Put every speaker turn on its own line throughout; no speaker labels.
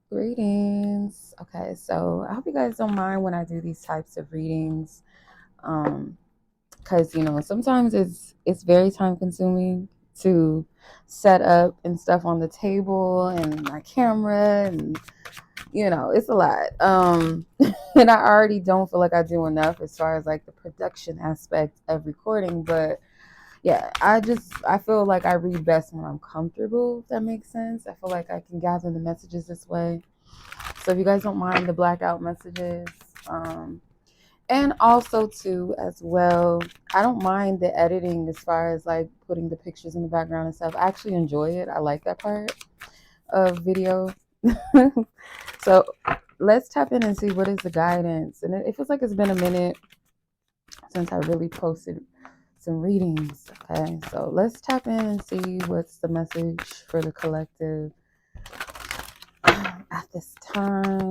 Greetings. Okay, so I hope you guys don't mind when I do these types of readings. Because sometimes it's very time consuming to set up and stuff on the table and my camera and it's a lot. And I already don't feel like I do enough as far as like the production aspect of recording, but yeah, I feel like I read best when I'm comfortable, if that makes sense. I feel like I can gather the messages this way. So if you guys don't mind the blackout messages, and also too as well, I don't mind the editing as far as like putting the pictures in the background and stuff. I actually enjoy it. I like that part of video. So let's tap in and see what is the guidance. And it feels like it's been a minute since I really posted some readings. Okay, so let's tap in and see what's the message for the collective at this time.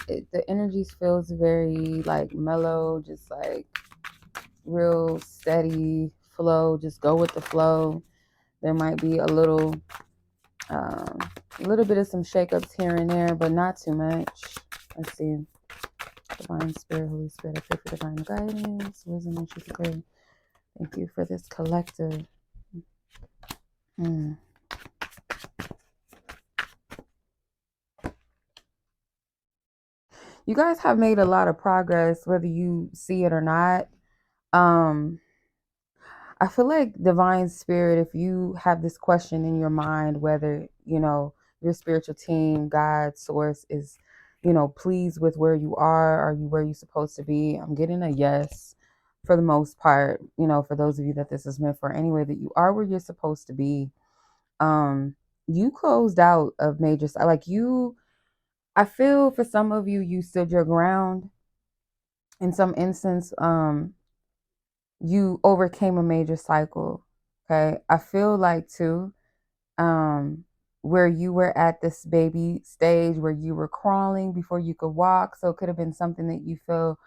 The energy feels very like mellow, just like real steady flow. Just go with the flow. There might be a little bit of some shakeups here and there, but not too much. Let's see. Divine Spirit, Holy Spirit, I pray for divine guidance, wisdom, and truth. Thank you for this collective. You guys have made a lot of progress, whether you see it or not. I feel like divine spirit, if you have this question in your mind, whether, your spiritual team, God, source is, pleased with where you are you where you're supposed to be? I'm getting a yes for the most part, for those of you that this is meant for anyway, that you are where you're supposed to be. You closed out of major, like I feel for some of you, you stood your ground. In some instance, you overcame a major cycle. Okay. I feel like too, where you were at this baby stage where you were crawling before you could walk. So it could have been something that you feel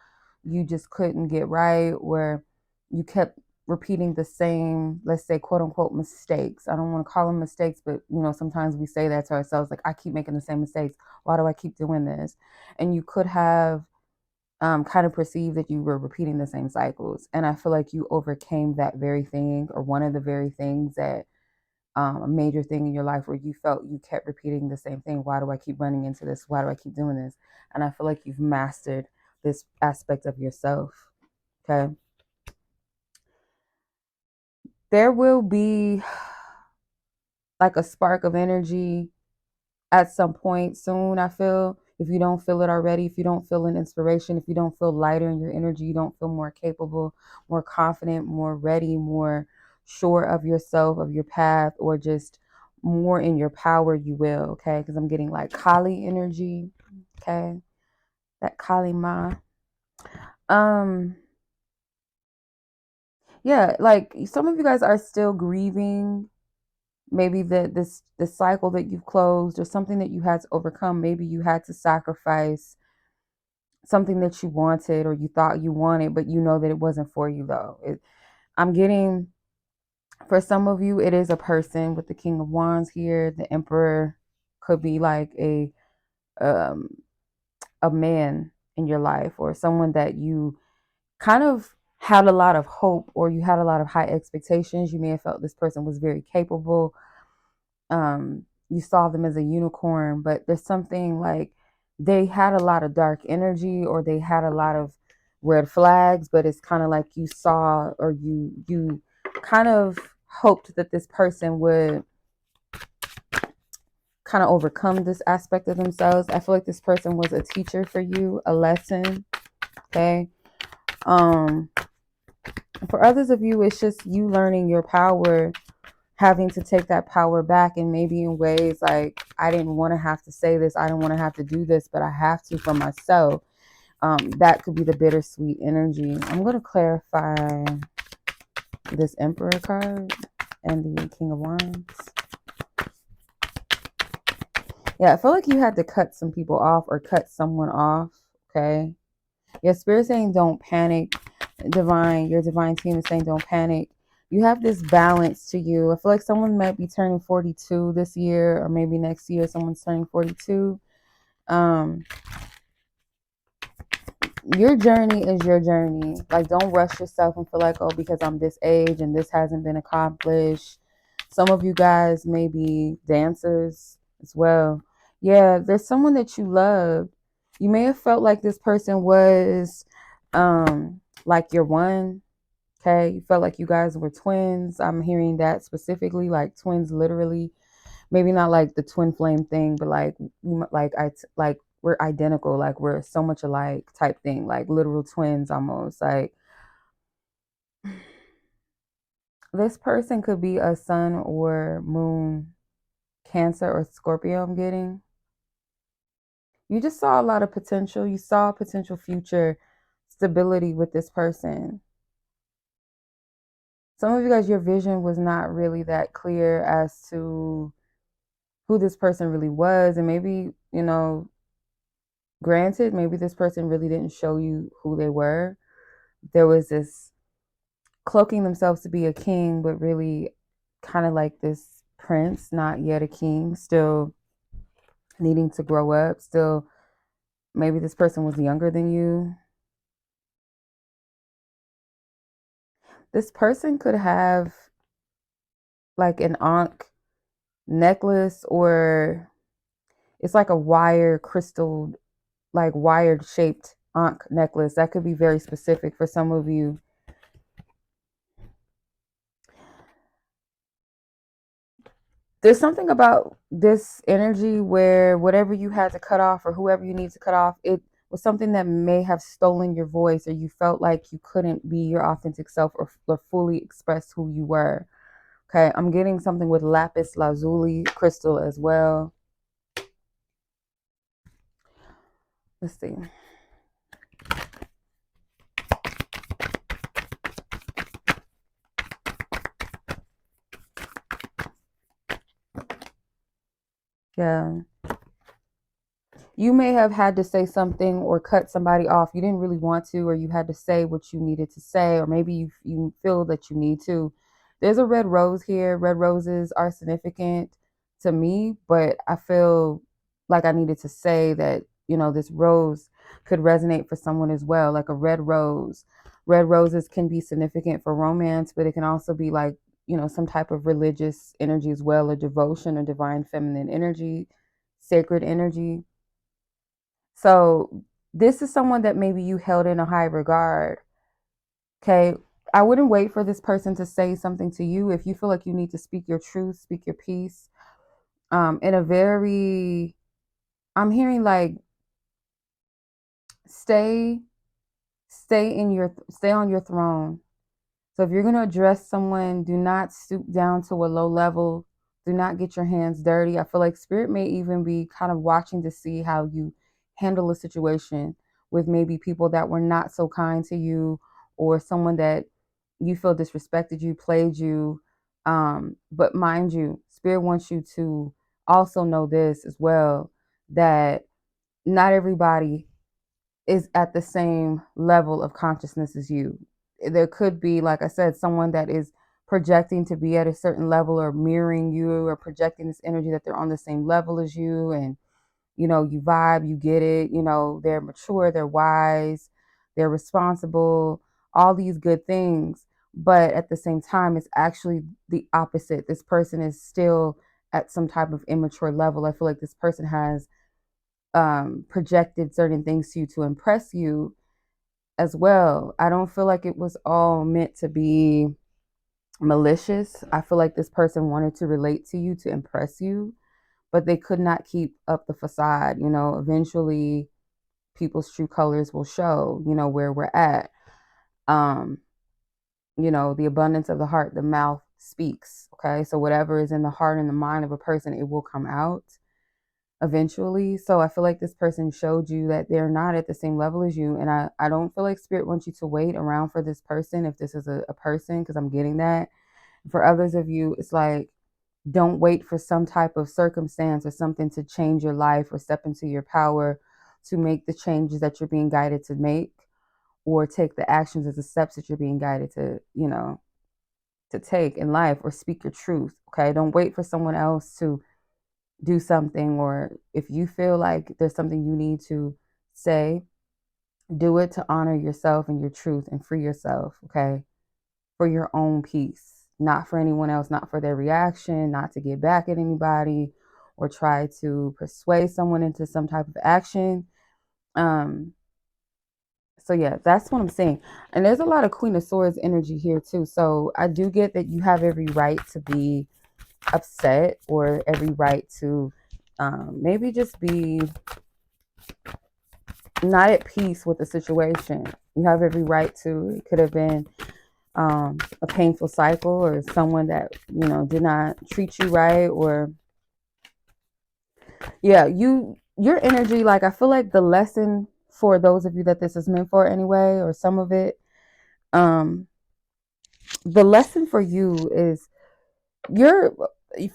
you just couldn't get right, where you kept repeating the same, let's say, quote unquote, mistakes. I don't want to call them mistakes, but sometimes we say that to ourselves, like, I keep making the same mistakes. Why do I keep doing this? And you could have kind of perceived that you were repeating the same cycles. And I feel like you overcame that very thing, or one of the very things that a major thing in your life where you felt you kept repeating the same thing. Why do I keep running into this? Why do I keep doing this? And I feel like you've mastered this aspect of yourself. Okay. There will be like a spark of energy at some point soon, I feel. If you don't feel it already, if you don't feel an inspiration, if you don't feel lighter in your energy, you don't feel more capable, more confident, more ready, more sure of yourself, of your path, or just more in your power, you will, okay? Because I'm getting like Kali energy, okay? That Kali Ma. Yeah, like some of you guys are still grieving maybe this cycle that you've closed, or something that you had to overcome. Maybe you had to sacrifice something that you wanted or you thought you wanted, but you know that it wasn't for you though. I'm getting, for some of you, it is a person with the King of Wands here. The Emperor could be like um, a man in your life, or someone that you kind of had a lot of hope, or you had a lot of high expectations. You may have felt this person was very capable. You saw them as a unicorn, but there's something like they had a lot of dark energy, or they had a lot of red flags, but it's kind of like you saw, or you kind of hoped that this person would kind of overcome this aspect of themselves. I feel like this person was a teacher for you, a lesson. Okay. For others of you, it's just you learning your power, having to take that power back, and maybe in ways like, I didn't want to have to say this, I don't want to have to do this, but I have to for myself. That could be the bittersweet energy. I'm going to clarify this Emperor card and the King of Wands. Yeah, I feel like you had to cut some people off, or cut someone off. Okay. Your spirit saying don't panic. Your divine team is saying don't panic. You have this balance to you. I feel like someone might be turning 42 this year, or maybe next year someone's turning 42. Your journey is your journey. Like, don't rush yourself and feel like, oh, because I'm this age and this hasn't been accomplished. Some of you guys may be dancers as well. Yeah, there's someone that you loved. You may have felt like this person was like your one. Okay, you felt like you guys were twins. I'm hearing that specifically, like twins, literally. Maybe not like the twin flame thing, but like we're identical, like we're so much alike type thing, like literal twins almost. Like, this person could be a sun or moon, Cancer or Scorpio. I'm getting. You just saw a lot of potential. You saw potential future stability with this person. Some of you guys, your vision was not really that clear as to who this person really was. And maybe, granted, maybe this person really didn't show you who they were. There was this cloaking themselves to be a king, but really kind of like this prince, not yet a king, still needing to grow up. Still, maybe this person was younger than you. This person could have like an ankh necklace, or it's like a wire crystal, like wired shaped ankh necklace. That could be very specific for some of you. There's something about this energy where whatever you had to cut off or whoever you need to cut off, it was something that may have stolen your voice, or you felt like you couldn't be your authentic self, or fully express who you were. Okay, I'm getting something with lapis lazuli crystal as well. Let's see. Yeah. You may have had to say something or cut somebody off. You didn't really want to, or you had to say what you needed to say, or maybe you feel that you need to. There's a red rose here. Red roses are significant to me, but I feel like I needed to say that, this rose could resonate for someone as well, like a red rose. Red roses can be significant for romance, but it can also be like, some type of religious energy as well, or devotion or divine feminine energy, sacred energy. So this is someone that maybe you held in a high regard. Okay. I wouldn't wait for this person to say something to you. If you feel like you need to speak your truth, speak your piece, in a very, I'm hearing like, stay, stay on your throne. So if you're going to address someone, do not stoop down to a low level. Do not get your hands dirty. I feel like spirit may even be kind of watching to see how you handle a situation with maybe people that were not so kind to you, or someone that you feel disrespected you, played you. But mind you, spirit wants you to also know this as well, that not everybody is at the same level of consciousness as you. There could be, like I said, someone that is projecting to be at a certain level, or mirroring you, or projecting this energy that they're on the same level as you. And, you vibe, you get it, they're mature, they're wise, they're responsible, all these good things. But at the same time, it's actually the opposite. This person is still at some type of immature level. I feel like this person has projected certain things to you to impress you as well. I don't feel like it was all meant to be malicious. I feel like this person wanted to relate to you, to impress you, but they could not keep up the facade. Eventually people's true colors will show, where we're at. Um, the abundance of the heart, the mouth speaks. Okay. So whatever is in the heart and the mind of a person, it will come out eventually. So I feel like this person showed you that they're not at the same level as you. And I don't feel like spirit wants you to wait around for this person, if this is a person, because I'm getting that. For others of you, it's like, don't wait for some type of circumstance or something to change your life or step into your power to make the changes that you're being guided to make, or take the actions as the steps that you're being guided to, to take in life, or speak your truth. Okay. Don't wait for someone else to do something, or if you feel like there's something you need to say, do it to honor yourself and your truth and free yourself, okay? For your own peace, not for anyone else, not for their reaction, not to get back at anybody or try to persuade someone into some type of action. So yeah, that's what I'm saying. And there's a lot of Queen of Swords energy here too. So I do get that you have every right to be upset, or every right to maybe just be not at peace with the situation. You have every right to. It could have been a painful cycle, or someone that, you know, did not treat you right, or yeah, your energy, like I feel like the lesson for those of you that this is meant for anyway, or some of it, um the lesson for you is, you're,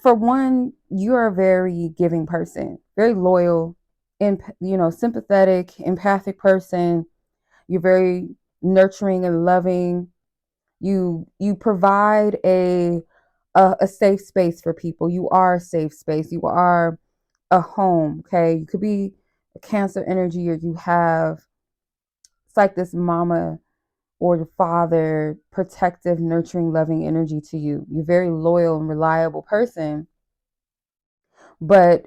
for one, you're a very giving person, very loyal, and, you know, sympathetic, empathic person. You're very nurturing and loving. You provide a safe space for people. You are a safe space. You are a home. Okay, you could be a Cancer energy, or you have, it's like this mama or the father, protective, nurturing, loving energy to you. You're a very loyal and reliable person, but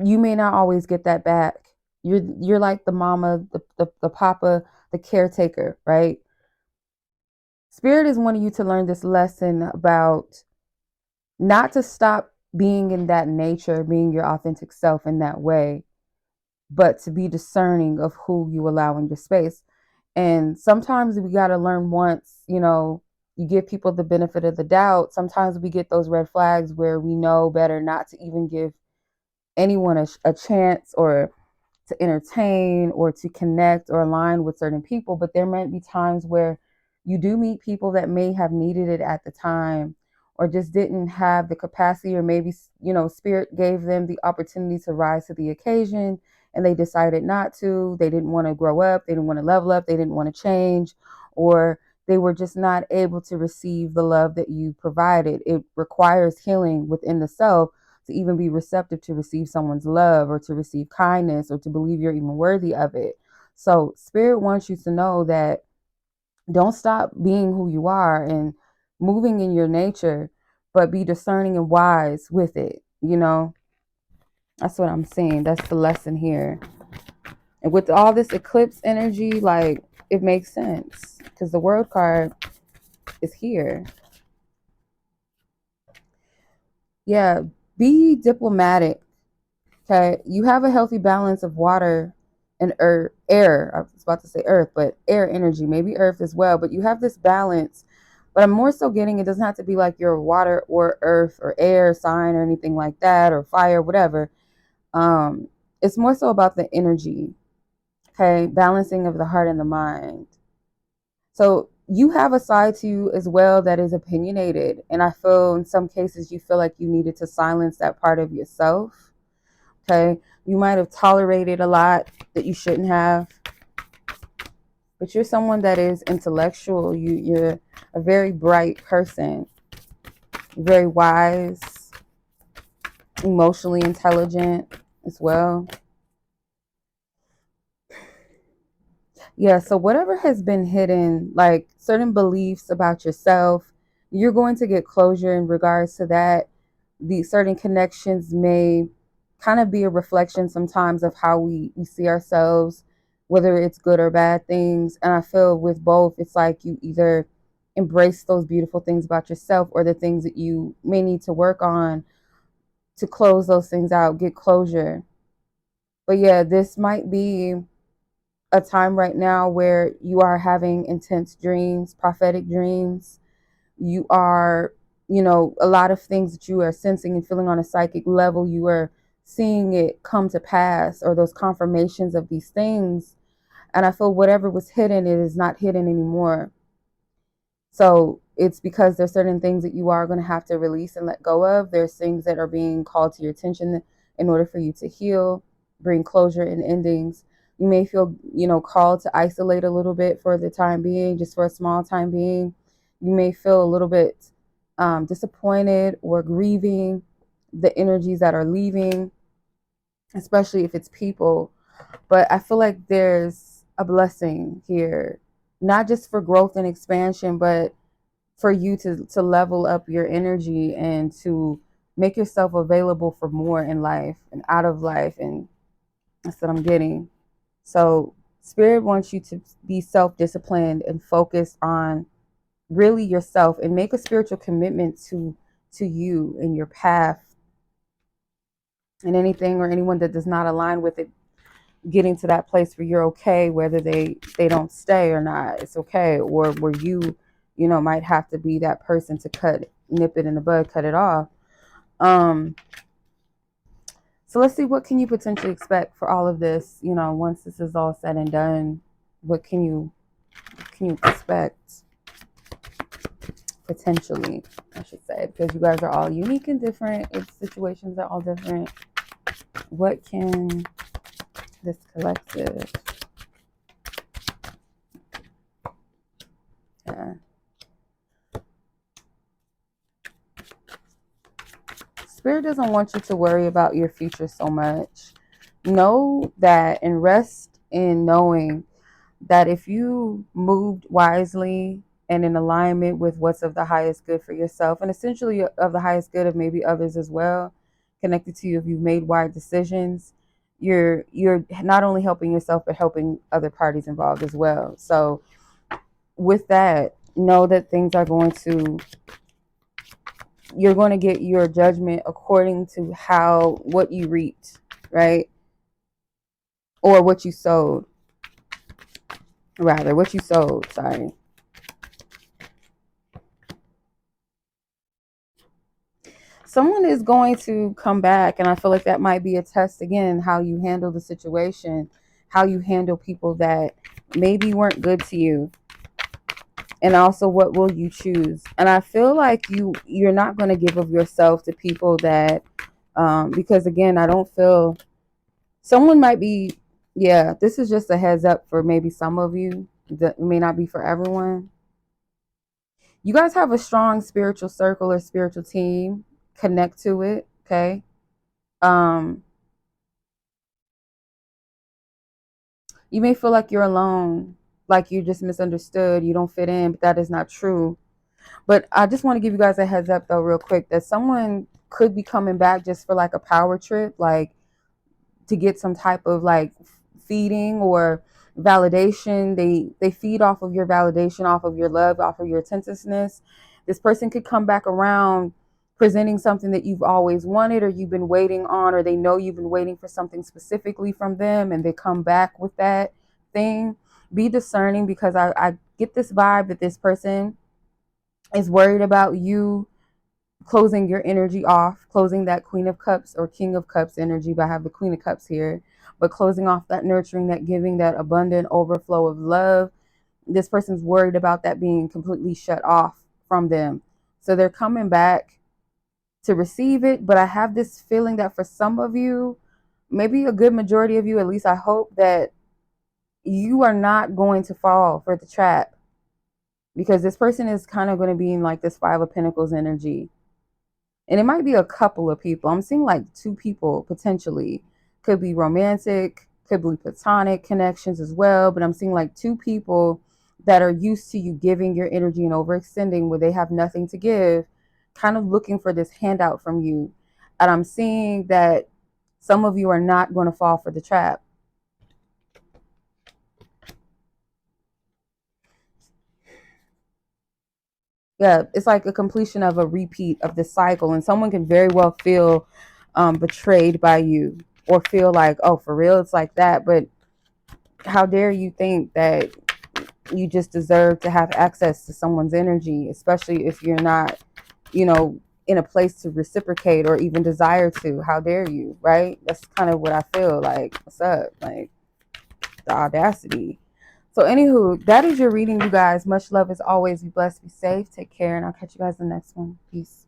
you may not always get that back. You're like the mama, the papa, the caretaker, right? Spirit is wanting you to learn this lesson about not to stop being in that nature, being your authentic self in that way, but to be discerning of who you allow in your space. And sometimes we got to learn, once, you know, you give people the benefit of the doubt. Sometimes we get those red flags where we know better not to even give anyone a chance, or to entertain, or to connect or align with certain people. But there might be times where you do meet people that may have needed it at the time, or just didn't have the capacity, or maybe, you know, spirit gave them the opportunity to rise to the occasion and they decided not to. They didn't want to grow up, they didn't want to level up, they didn't want to change, or they were just not able to receive the love that you provided. It requires healing within the self to even be receptive to receive someone's love, or to receive kindness, or to believe you're even worthy of it. So spirit wants you to know that don't stop being who you are and moving in your nature, but be discerning and wise with it. You know, that's what I'm saying. That's the lesson here. And with all this eclipse energy, like, it makes sense, because the world card is here. Yeah, be diplomatic. Okay, you have a healthy balance of water and air. I was about to say earth, but air energy, maybe earth as well. But you have this balance. But I'm more so getting, it doesn't have to be like your water or earth or air sign or anything like that, or fire, whatever. It's more so about the energy. Okay, balancing of the heart and the mind. So you have a side to you as well that is opinionated, and I feel in some cases you feel like you needed to silence that part of yourself. Okay, you might have tolerated a lot that you shouldn't have, but you're someone that is intellectual. You're a very bright person, very wise, emotionally intelligent as well. Yeah, so whatever has been hidden, like certain beliefs about yourself, you're going to get closure in regards to that. The certain connections may kind of be a reflection sometimes of how we see ourselves, whether it's good or bad things. And I feel with both, it's like you either embrace those beautiful things about yourself, or the things that you may need to work on to close those things out, get closure. But yeah, this might be a time right now where you are having intense dreams, prophetic dreams. You are, you know, a lot of things that you are sensing and feeling on a psychic level, you are seeing it come to pass, or those confirmations of these things. And I feel whatever was hidden, it is not hidden anymore. So it's because there's certain things that you are going to have to release and let go of. There's things that are being called to your attention in order for you to heal, bring closure and endings. You may feel, you know, called to isolate a little bit for the time being, just for a small time being. You may feel a little bit disappointed or grieving the energies that are leaving. especially if it's people. But I feel like there's a blessing here, not just for growth and expansion, but for you to level up your energy and to make yourself available for more in life and out of life. And that's what I'm getting. So Spirit wants you to be self-disciplined and focused on really yourself, and make a spiritual commitment to you and your path, and anything or anyone that does not align with it, getting to that place where you're okay, whether they don't stay or not, it's okay. Or where you know, might have to be that person to nip it in the bud, cut it off. So let's see, what can you potentially expect for all of this, you know, once this is all said and done. What can you expect potentially, I should say, because you guys are all unique and different. Its situations are all different. What can this collective, Spirit doesn't want you to worry about your future so much. Know that and rest in knowing that if you moved wisely and in alignment with what's of the highest good for yourself, and essentially of the highest good of maybe others as well, connected to you, if you've made wise decisions, you're not only helping yourself but helping other parties involved as well. So with that, know that things are going to, you're going to get your judgment according to what you reaped, right? Or what you sowed, sorry. Someone is going to come back, and I feel like that might be a test again, how you handle the situation, how you handle people that maybe weren't good to you, and also what will you choose. And I feel like you're not going to give of yourself to people that because again, I don't feel, someone might be, yeah, this is just a heads up for maybe some of you, that may not be for everyone. You guys have a strong spiritual circle or spiritual team. Connect to it, okay? You may feel like you're alone, like you're just misunderstood, you don't fit in, but that is not true. But I just want to give you guys a heads up though, real quick, that someone could be coming back just for like a power trip, like to get some type of like feeding or validation. They feed off of your validation, off of your love, off of your attentiveness. This person could come back around presenting something that you've always wanted or you've been waiting on, or they know you've been waiting for something specifically from them and they come back with that thing. Be discerning, because I get this vibe that this person is worried about you closing your energy off, closing that Queen of Cups or King of Cups energy, but I have the Queen of Cups here, but closing off that nurturing, that giving, that abundant overflow of love. This person's worried about that being completely shut off from them. So they're coming back to receive it, but I have this feeling that for some of you, maybe a good majority of you, at least I hope, that you are not going to fall for the trap, because this person is kind of going to be in like this Five of Pentacles energy. And it might be a couple of people. I'm seeing like two people potentially. Could be romantic, could be platonic connections as well. But I'm seeing like two people that are used to you giving your energy and overextending where they have nothing to give, kind of looking for this handout from you. And I'm seeing that some of you are not going to fall for the trap. Yeah, it's like a completion of a repeat of the cycle, and someone can very well feel betrayed by you, or feel like, oh, for real, it's like that. But how dare you think that you just deserve to have access to someone's energy, especially if you're not, you know, in a place to reciprocate or even desire to. How dare you, right? That's kind of what I feel like. What's up? Like, the audacity. So anywho, that is your reading, you guys. Much love as always. Be blessed, be safe, take care, and I'll catch you guys in the next one. Peace.